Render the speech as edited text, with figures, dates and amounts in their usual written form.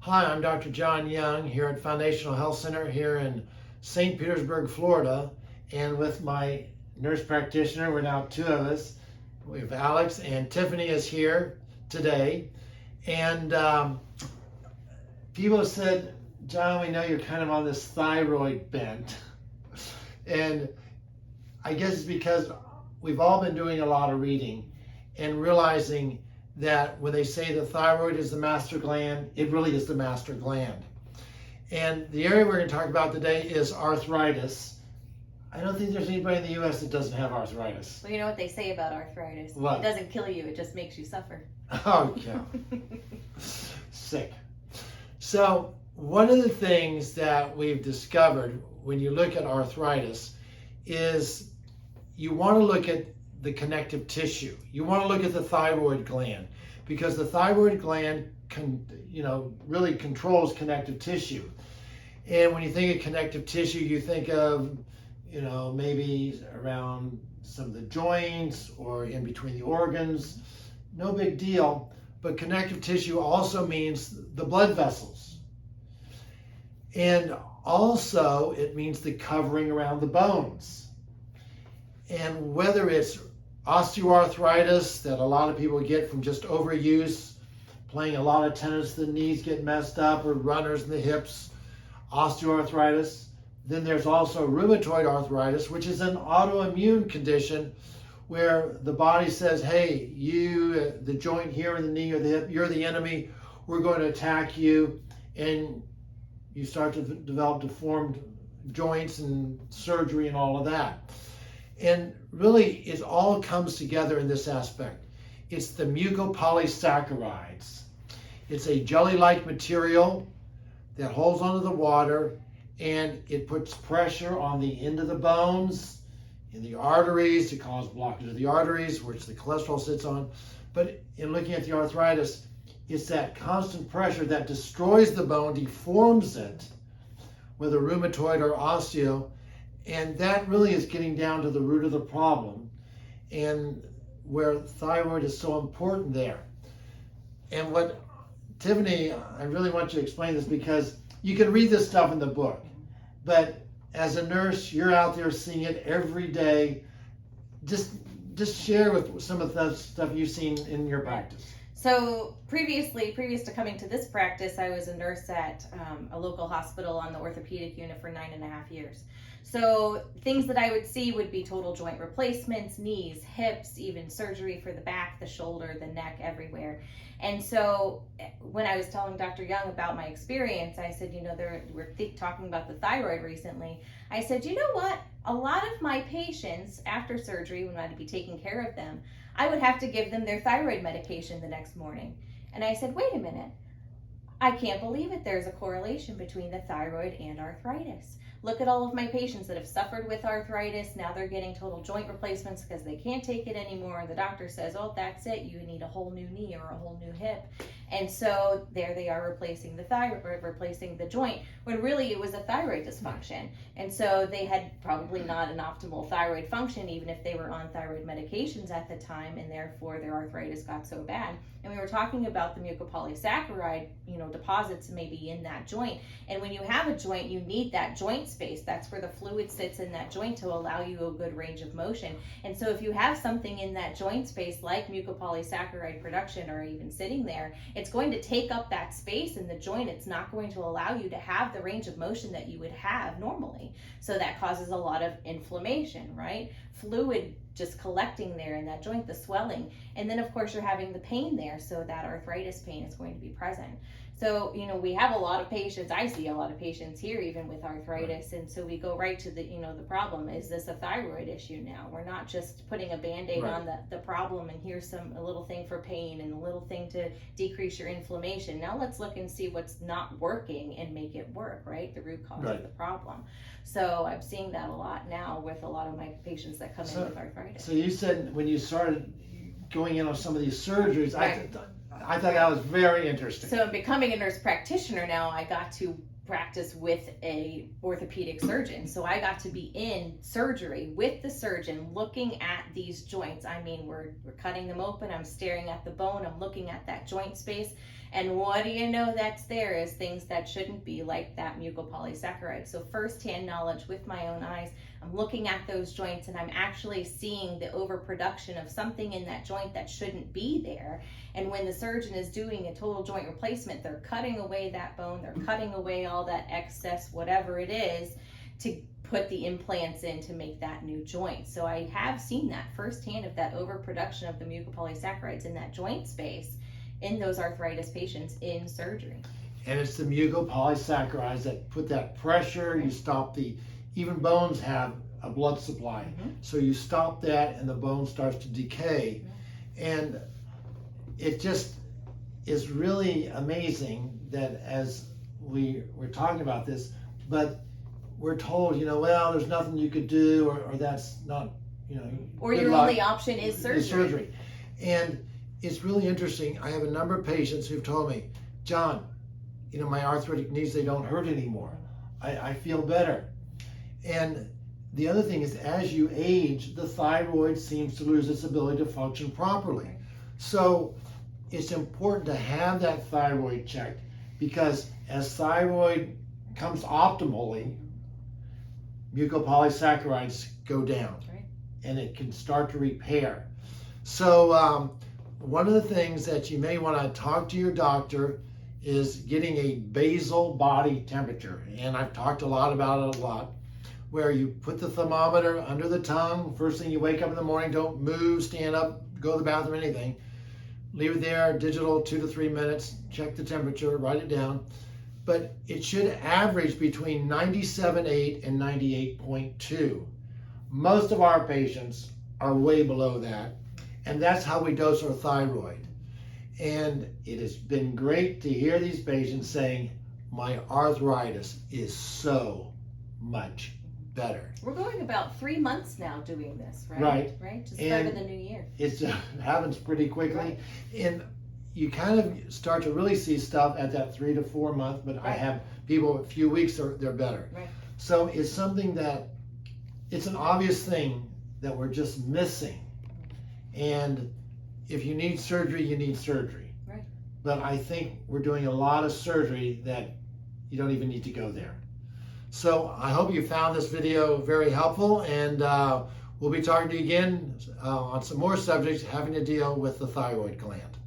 Hi, I'm Dr. John Young here at Foundational Health Center here in St. Petersburg, Florida. And with my nurse practitioner, we're now two of us. We have Alex and Tiffany is here today. And people have said, John, we know you're kind of on this thyroid bent. And I guess it's because we've all been doing a lot of reading and realizing that when they say the thyroid is the master gland, it really is the master gland. And the area we're going to talk about today is arthritis. I don't think there's anybody in the U.S. that doesn't have arthritis. Well, you know what they say about arthritis? What? It doesn't kill you, it just makes you suffer. Oh, yeah. Sick. So one of the things that we've discovered when you look at arthritis is you want to look at the connective tissue. You want to look at the thyroid gland because the thyroid gland really controls connective tissue. And when you think of connective tissue, you think of, maybe around some of the joints or in between the organs. No big deal. But connective tissue also means the blood vessels. And also it means the covering around the bones. And whether it's osteoarthritis that a lot of people get from just overuse, playing a lot of tennis, the knees get messed up, or runners in the hips, osteoarthritis. Then there's also rheumatoid arthritis, which is an autoimmune condition where the body says, hey, you, the joint here in the knee or the hip, you're the enemy, we're going to attack you, and you start to develop deformed joints and surgery and all of that. And really, it all comes together in this aspect. It's the mucopolysaccharides. It's a jelly-like material that holds onto the water, and it puts pressure on the end of the bones, in the arteries to cause blockage of the arteries, which the cholesterol sits on. But in looking at the arthritis, it's that constant pressure that destroys the bone, deforms it, whether rheumatoid or osteo. And that really is getting down to the root of the problem and where thyroid is so important there. And what, Tiffany, I really want you to explain this because you can read this stuff in the book, but as a nurse, you're out there seeing it every day. Just share with some of the stuff you've seen in your practice. So previous to coming to this practice, I was a nurse at a local hospital on the orthopedic unit for 9.5 years. So things that I would see would be total joint replacements, knees, hips, even surgery for the back, the shoulder, the neck, everywhere. And so when I was telling Dr. Young about my experience, I said, we're talking about the thyroid recently. I said, you know what? A lot of my patients after surgery, when I'd be taking care of them, I would have to give them their thyroid medication the next morning. And I said, wait a minute. I can't believe it. There's a correlation between the thyroid and arthritis. Look at all of my patients that have suffered with arthritis. Now they're getting total joint replacements because they can't take it anymore. And the doctor says, oh, that's it. You need a whole new knee or a whole new hip. And so there they are replacing the thyroid, replacing the joint, when really it was a thyroid dysfunction. And so they had probably not an optimal thyroid function, even if they were on thyroid medications at the time, and therefore their arthritis got so bad. And we were talking about the mucopolysaccharide, deposits maybe in that joint. And when you have a joint, you need that joint space. That's where the fluid sits in that joint to allow you a good range of motion. And so if you have something in that joint space like mucopolysaccharide production or even sitting there, it's going to take up that space in the joint. It's not going to allow you to have the range of motion that you would have normally. So that causes a lot of inflammation, right? Fluid just collecting there in that joint, the swelling. And then of course you're having the pain there, so that arthritis pain is going to be present. So, we have a lot of patients, I see a lot of patients here even with arthritis, and so we go right to the problem. Is this a thyroid issue now? We're not just putting a Band-Aid on the problem and here's a little thing for pain and a little thing to decrease your inflammation. Now let's look and see what's not working and make it work, right? The root cause of the problem. So I'm seeing that a lot now with a lot of my patients that come in with arthritis. So you said when you started going in on some of these surgeries, right. I thought that was very interesting. So becoming a nurse practitioner now, I got to practice with a orthopedic surgeon. So I got to be in surgery with the surgeon looking at these joints. I mean, we're cutting them open. I'm staring at the bone. I'm looking at that joint space. And what do you know that's there is things that shouldn't be, like that mucopolysaccharide. So firsthand knowledge with my own eyes, I'm looking at those joints and I'm actually seeing the overproduction of something in that joint that shouldn't be there. And when the surgeon is doing a total joint replacement, they're cutting away that bone, they're cutting away all that excess, whatever it is, to put the implants in to make that new joint. So I have seen that firsthand, of that overproduction of the mucopolysaccharides in that joint space in those arthritis patients in surgery. And it's the mucopolysaccharides that put that pressure. You stop even bones have a blood supply. So you stop that and the bone starts to decay. And it just is really amazing that as we're talking about this, but we're told, well, there's nothing you could do, or that's not, or your only option is surgery. And it's really interesting. I have a number of patients who've told me, John, my arthritic knees, they don't hurt anymore. I feel better. And the other thing is, as you age, the thyroid seems to lose its ability to function properly. So it's important to have that thyroid checked, because as thyroid comes optimally, mucopolysaccharides go down, and it can start to repair. So one of the things that you may want to talk to your doctor is getting a basal body temperature. And I've talked a lot about it where you put the thermometer under the tongue. First thing you wake up in the morning, don't move, stand up, go to the bathroom, anything. Leave it there, digital, 2 to 3 minutes, check the temperature, write it down. But it should average between 97.8 and 98.2. Most of our patients are way below that, and that's how we dose our thyroid. And it has been great to hear these patients saying, my arthritis is so much better. We're going about 3 months now doing this, right? Right. Just start of the new year. It happens pretty quickly. Right. And you kind of start to really see stuff at that 3 to 4 month, but I have people a few weeks, they're better. Right. So it's something that, it's an obvious thing that we're just missing. And if you need surgery, you need surgery. Right. But I think we're doing a lot of surgery that you don't even need to go there. So I hope you found this video very helpful, and we'll be talking to you again on some more subjects having to deal with the thyroid gland.